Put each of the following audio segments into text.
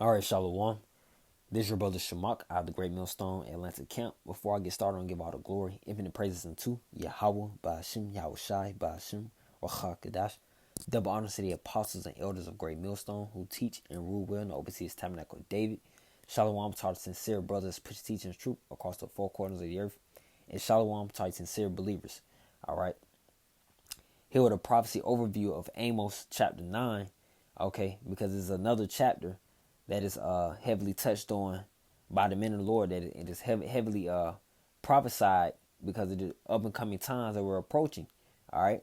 All right, Shalom. This is your brother Shamak out of the Great Millstone Atlanta camp. Before I get started, I'm going to give all the glory, infinite praises unto Yahweh, Ba'ashim, Yahweh Shai, Ba'ashim, Rachak Kadash. Double honors to the apostles and elders of Great Millstone who teach and rule well in the overseas tabernacle of David. Shalom to our sincere brothers preach teaching the truth across the four corners of the earth. And shalom to our sincere believers. All right. Here with a prophecy overview of Amos chapter 9. Okay, because it's another chapter that is heavily touched on by the men of the Lord, that it is heavily prophesied because of the up and coming times that we're approaching. All right,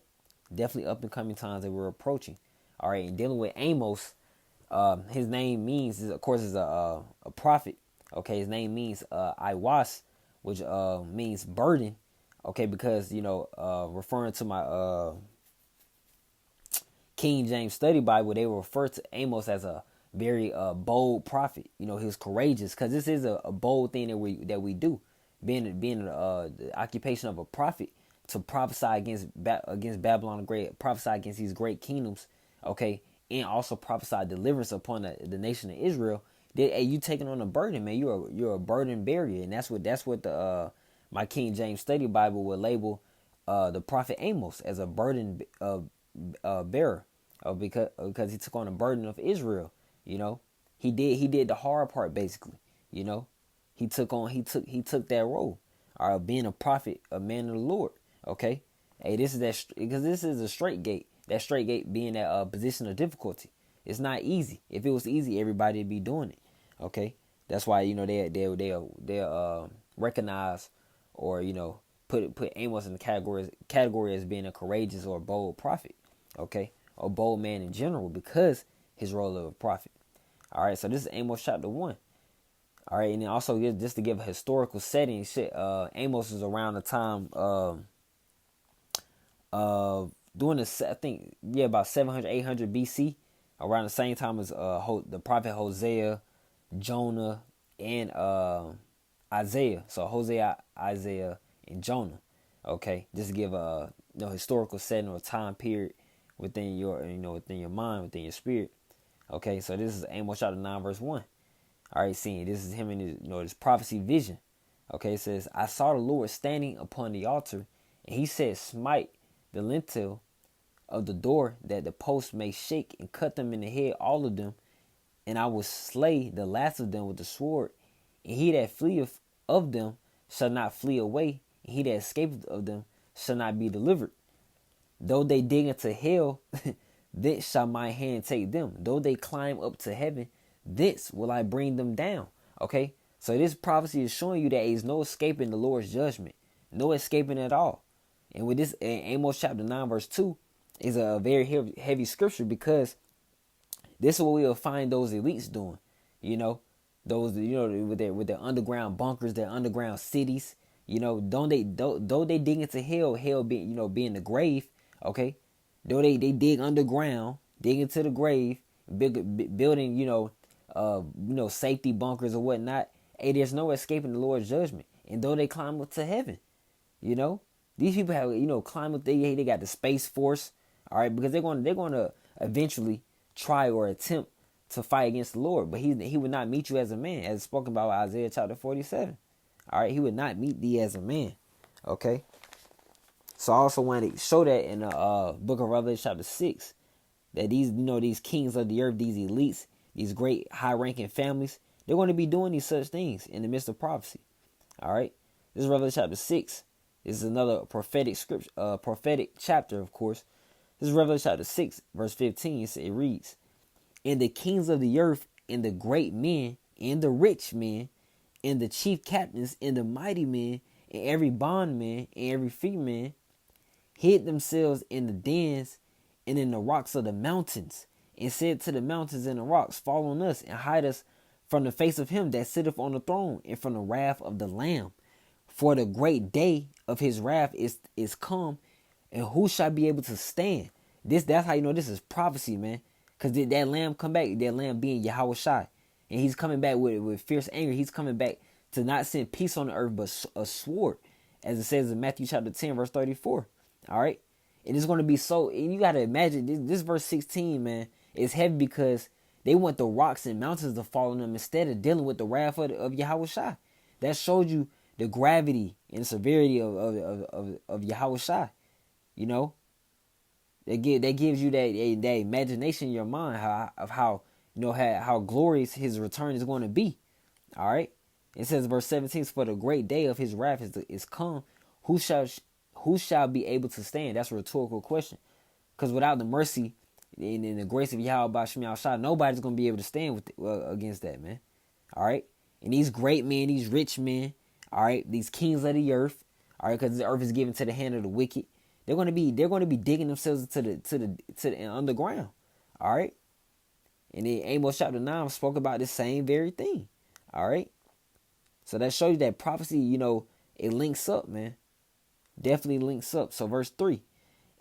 definitely up and coming times that we're approaching. All right, and dealing with Amos, his name means, of course, is a prophet. Okay, his name means Iwas, which means burden. Okay, because referring to my King James Study Bible, they refer to Amos as a very bold prophet. He was courageous because this is a bold thing that we do, being the occupation of a prophet, to prophesy against Babylon the Great, prophesy against these great kingdoms, okay, and also prophesy deliverance upon the nation of Israel. That, hey, you taking on a burden, man. You're a burden bearer, and that's what the my King James Study Bible would label the prophet Amos as a burden bearer, because he took on the burden of Israel. He did the hard part basically. He took that role, or being a prophet, a man of the Lord. Okay, hey, this is that, because this is a straight gate. That straight gate being that position of difficulty. It's not easy. If it was easy, everybody would be doing it. Okay, that's why they recognize, or put Amos in the category as being a courageous or bold prophet. Okay, or bold man in general, because his role of a prophet. All right, so this is Amos chapter 1. All right, and then also just to give a historical setting, Amos is around the time during I think, about 700, 800 BC, around the same time as the prophet Hosea, Jonah, and Isaiah. So Hosea, Isaiah, and Jonah. Okay, just to give a historical setting or time period within your mind, within your spirit. Okay, so this is Amos chapter 9 verse 1. All right, seeing this is him in his, this prophecy vision. Okay, it says, I saw the Lord standing upon the altar, and he said, smite the lintel of the door, that the posts may shake, and cut them in the head, all of them, and I will slay the last of them with the sword, and he that fleeth of them shall not flee away, and he that escapeth of them shall not be delivered. Though they dig into hell, thence shall my hand take them. Though they climb up to heaven, thence will I bring them down. Okay, so this prophecy is showing you that there is no escaping the Lord's judgment, no escaping at all. And with this, Amos chapter 9 verse 2 is a very heavy scripture, because this is what we will find those elites doing. Those with their underground bunkers, their underground cities. Though they dig into hell being the grave. Okay, though they dig underground, dig into the grave, building safety bunkers or whatnot. Hey, there's no escaping the Lord's judgment. And though they climb up to heaven, these people have climb up. They got the Space Force, all right, because they're going to eventually try or attempt to fight against the Lord, but he would not meet you as a man, as spoken about Isaiah chapter 47. All right, he would not meet thee as a man. Okay. So I also wanted to show that in the book of Revelation chapter 6, that these kings of the earth, these elites, these great high-ranking families, they're going to be doing these such things in the midst of prophecy. All right, this is Revelation chapter 6. This is another prophetic scripture, prophetic chapter, of course. This is Revelation chapter 6, verse 15. It reads, and the kings of the earth, and the great men, and the rich men, and the chief captains, and the mighty men, and every bondman, and every free man, hid themselves in the dens and in the rocks of the mountains, and said to the mountains and the rocks, fall on us, and hide us from the face of him that sitteth on the throne, and from the wrath of the Lamb. For the great day of his wrath is come, and who shall be able to stand? That's how you know this is prophecy, man. Because that Lamb come back, that Lamb being Yahweh Shai, and he's coming back with fierce anger. He's coming back to not send peace on the earth, but a sword, as it says in Matthew chapter 10, verse 34. All right, and it's going to be so. And you got to imagine this verse 16, man, is heavy, because They want the rocks and mountains to fall on them instead of dealing with the wrath of Yahweh Shai. That shows you the gravity and severity of Yahweh Shai. You know, that gives you that imagination in your mind how how glorious his return is going to be. All right. It says verse 17, for the great day of his wrath is come. Who shall be able to stand? That's a rhetorical question. Because without the mercy and the grace of Yahweh Bashim Yahushua, nobody's going to be able to stand against that, man. All right. And these great men, these rich men, all right, these kings of the earth, all right, because the earth is given to the hand of the wicked. They're going to be digging themselves into the underground. All right. And then Amos chapter 9 spoke about the same very thing. All right. So that shows you that prophecy, it links up, man. Definitely links up. So verse 3.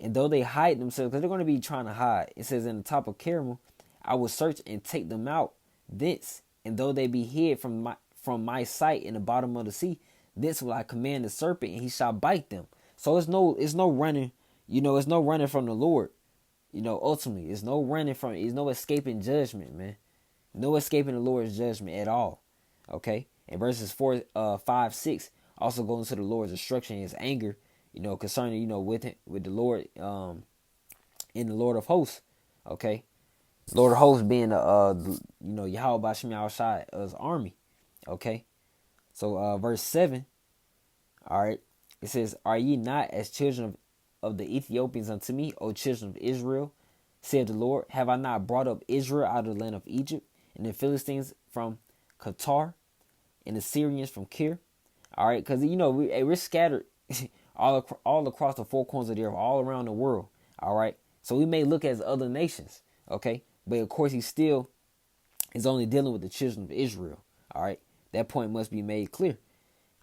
And though they hide themselves, because they're going to be trying to hide. It says, in the top of Carmel, I will search and take them out thence. And though they be hid from my sight in the bottom of the sea, thence will I command the serpent, and he shall bite them. So it's no running, it's no running from the Lord. Ultimately, it's no escaping judgment, man. No escaping the Lord's judgment at all. Okay? And verses 4, 5, 6 also go into the Lord's destruction and his anger, concerning, with the Lord, in the Lord of hosts. Okay? Lord of hosts being Yahweh Bashim Yahushai's army. Okay? So verse 7, all right, it says, are ye not as children of the Ethiopians unto me, O children of Israel? Said the Lord, have I not brought up Israel out of the land of Egypt, and the Philistines from Qatar, and the Syrians from Kir? All right, because we're scattered all across the four corners of the earth, all around the world. All right, so we may look as other nations, okay, but of course he still is only dealing with the children of Israel. All right, that point must be made clear.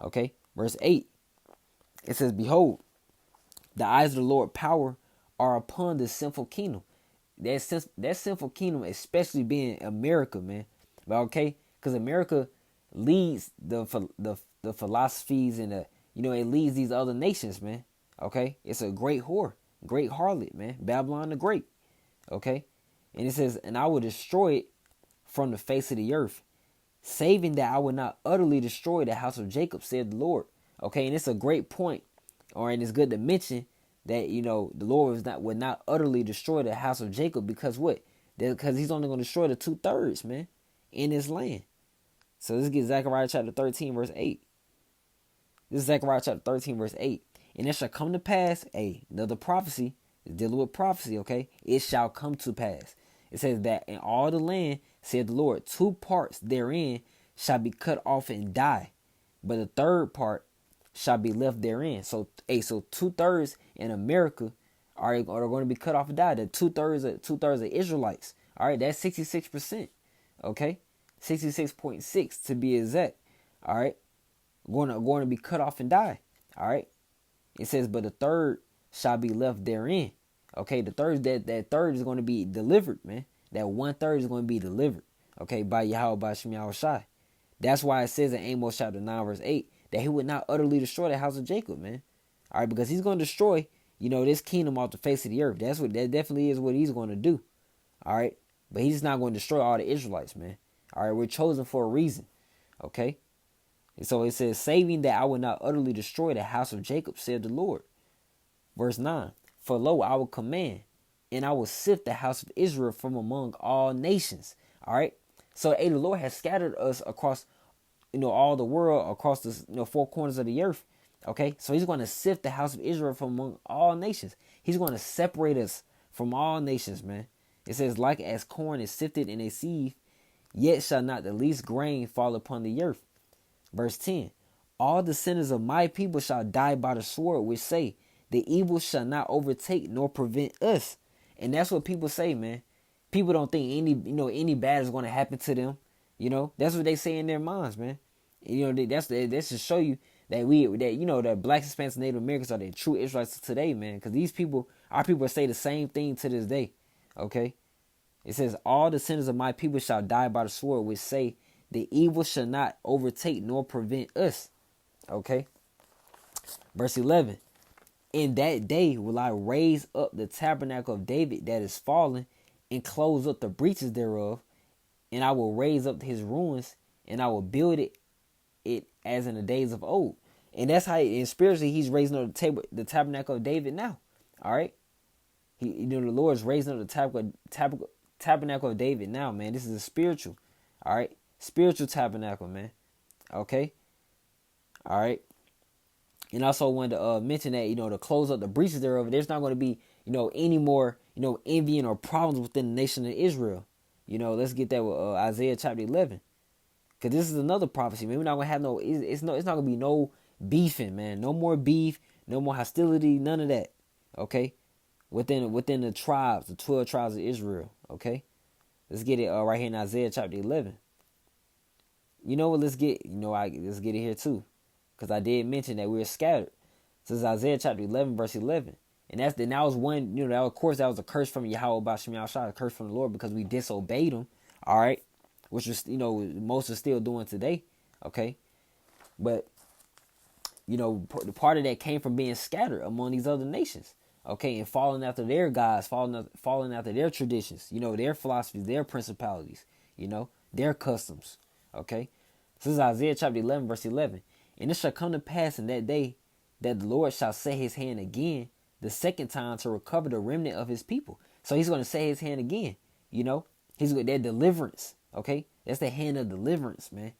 Okay, verse 8, it says, behold, the eyes of the Lord power are upon this sinful kingdom. That sinful kingdom, especially being America, man. But okay, because America leads the philosophies and it leads these other nations, man. Okay, it's a great whore, great harlot, man. Babylon the Great. Okay, and it says, and I will destroy it from the face of the earth, saving that I will not utterly destroy the house of Jacob, said the Lord. Okay, and it's a great point, and it's good to mention that the Lord would not utterly destroy the house of Jacob because what? Because he's only going to destroy the 2/3, man, in his land. So let's get Zechariah chapter 13, verse 8. This is Zechariah chapter 13, verse 8. And it shall come to pass, another prophecy, is dealing with prophecy, okay? It shall come to pass. It says that in all the land, said the Lord, 2 parts therein shall be cut off and die, but the 3rd part shall be left therein. So 2/3 in America are going to be cut off and die. The 2/3 of Israelites. All right, that's 66%. Okay, 66.6 to be exact. All right, going to be cut off and die. All right, it says, but the 3rd shall be left therein. Okay, the third that third is going to be delivered, man. That 1/3 is going to be delivered. Okay, by Yahweh by Shem Yahushai. That's why it says in Amos chapter 9 verse 8 that he would not utterly destroy the house of Jacob, man. All right, because he's going to destroy, this kingdom off the face of the earth. That definitely is what he's going to do. All right, but he's not going to destroy all the Israelites, man. All right, we're chosen for a reason. Okay, and so it says, saving that I will not utterly destroy the house of Jacob, said the Lord. Verse 9, for lo, I will command, and I will sift the house of Israel from among all nations. All right, so the Lord has scattered us across all the world, across the 4 corners of the earth. Okay, so he's going to sift the house of Israel from among all nations. He's going to separate us from all nations, man. It says, like as corn is sifted in a sieve, yet shall not the least grain fall upon the earth. Verse 10, all the sinners of my people shall die by the sword, which say, the evil shall not overtake nor prevent us. And that's what people say, man. People don't think any bad is going to happen to them. That's what they say in their minds, man. That's to show you that that blacks, Hispanics, and Native Americans are the true Israelites today, man. Because our people say the same thing to this day. Okay, it says, all the sinners of my people shall die by the sword, which say, the evil shall not overtake nor prevent us. Okay, verse 11. In that day will I raise up the tabernacle of David that is fallen, and close up the breaches thereof, and I will raise up his ruins, and I will build it as in the days of old. And that's how, and spiritually, he's raising up the tabernacle of David now. All right, the Lord is raising up the tabernacle of David now, man. This is a spiritual, all right, spiritual tabernacle, man. Okay, all right. And also wanted to mention that, to close up the breaches thereof, there's not going to be, any more, envying or problems within the nation of Israel. Let's get that with Isaiah chapter 11. Because this is another prophecy, man. We're not going to have it's not going to be no beefing, man. No more beef, no more hostility, none of that. Okay? Within the tribes, the 12 tribes of Israel. Okay? Let's get it right here in Isaiah chapter 11. You know what? Let's get it here too. Because I did mention that we were scattered. So it's Isaiah chapter 11, verse 11. And that was one, of course, that was a curse from Yahweh Bashim Yahushua, a curse from the Lord, because we disobeyed him. All right. Which was, most are still doing today. Okay. But, the part of that came from being scattered among these other nations. Okay. And following after their gods, following after their traditions, their philosophies, their principalities, their customs. Okay. This is Isaiah chapter 11, verse 11. And it shall come to pass in that day that the Lord shall set his hand again the second time to recover the remnant of his people. So he's going to set his hand again. He's with that deliverance. Okay. That's the hand of deliverance, man.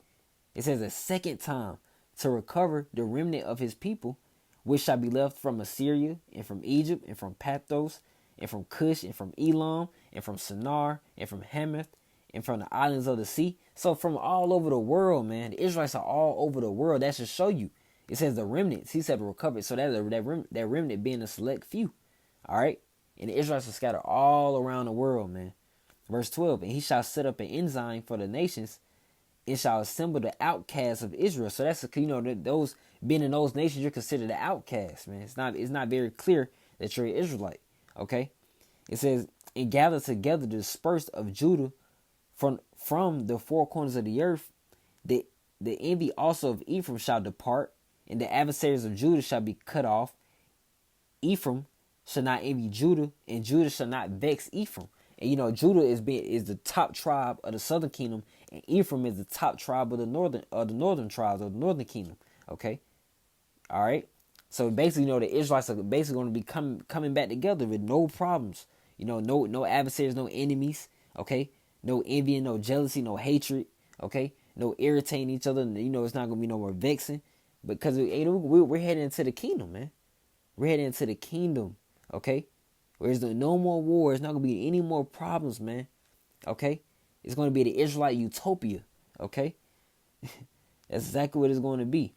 It says a second time to recover the remnant of his people, which shall be left from Assyria and from Egypt and from Pathros and from Cush and from Elam and from Shinar and from Hamath and from the islands of the sea. So from all over the world, man, the Israelites are all over the world. That should show you. It says the remnants. He said to recover. So that remnant being a select few. All right. And the Israelites are scattered all around the world, man. Verse 12. And he shall set up an ensign for the nations and shall assemble the outcasts of Israel. So that's, those being in those nations, you're considered the outcasts, man. It's not very clear that you're an Israelite. Okay. It says, and gather together the dispersed of Judah from the four corners of the earth. The envy also of Ephraim shall depart, and the adversaries of Judah shall be cut off. Ephraim shall not envy Judah, and Judah shall not vex Ephraim. And Judah is the top tribe of the southern kingdom, and Ephraim is the top tribe of the northern tribes of the northern kingdom. Okay, all right. So basically, the Israelites are basically going to be coming back together with no problems. No adversaries, no enemies. Okay. No envy, no jealousy, no hatred, okay? No irritating each other. It's not going to be no more vexing. Because we're heading into the kingdom, man. We're heading into the kingdom, okay? Where there's no more war. There's not going to be any more problems, man, okay? It's going to be the Israelite utopia, okay? That's exactly what it's going to be.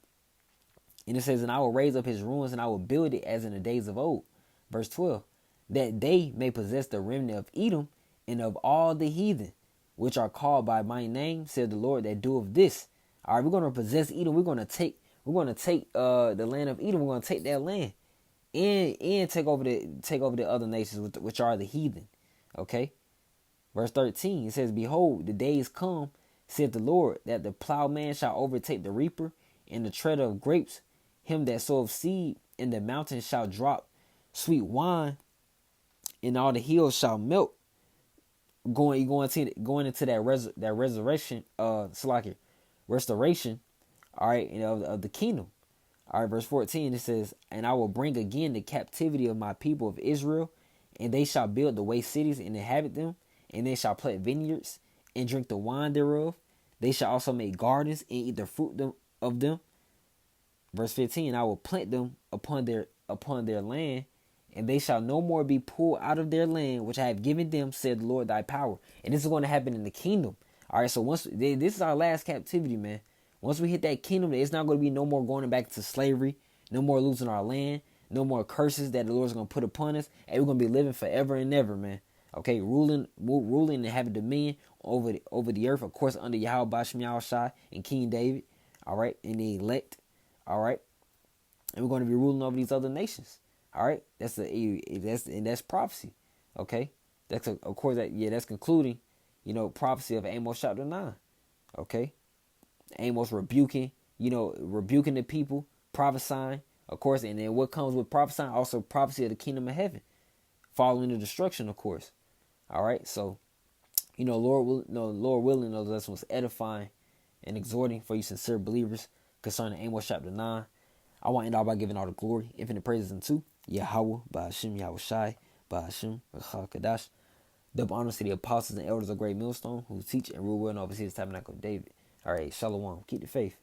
And it says, and I will raise up his ruins, and I will build it as in the days of old. Verse 12, that they may possess the remnant of Edom, and of all the heathen, which are called by my name, said the Lord that doeth this. All right, we're going to possess Edom. We're going to take the land of Edom. We're going to take that land and take over the other nations, which are the heathen. Okay. Verse 13, it says, behold, the days come, said the Lord, that the plowman shall overtake the reaper, and the treader of grapes, him that soweth seed, and the mountains shall drop sweet wine, and all the hills shall melt. Going into that resurrection, restoration, all right, of the kingdom. All right, verse 14, it says, and I will bring again the captivity of my people of Israel, and they shall build the waste cities and inhabit them, and they shall plant vineyards and drink the wine thereof. They shall also make gardens and eat the fruit of them. Verse 15, I will plant them upon their land, and they shall no more be pulled out of their land, which I have given them, said the Lord thy power. And this is going to happen in the kingdom. All right, so this is our last captivity, man. Once we hit that kingdom, it's not going to be no more going back to slavery, no more losing our land, no more curses that the Lord's going to put upon us, and we're going to be living forever and ever, man. Okay, ruling and having dominion over the earth, of course, under Yahweh Bashim Yahushua and King David. All right, and the elect. All right, and we're going to be ruling over these other nations. All right, that's prophecy. Okay, that's that's concluding, prophecy of Amos chapter 9. Okay, Amos rebuking the people, prophesying, of course, and then what comes with prophesying, also prophecy of the kingdom of heaven, following the destruction, of course. All right, so Lord willing, those lesson was edifying and exhorting for you sincere believers concerning Amos chapter 9. I want to end out by giving all the glory, infinite praises unto Yahweh, Ba'ashem, Yahweh Shai, Ba'ashem, Kadash. Double honors to the apostles and elders of Great Millstone who teach and rule well and oversee the tabernacle of David. All right, Shalom. Keep the faith.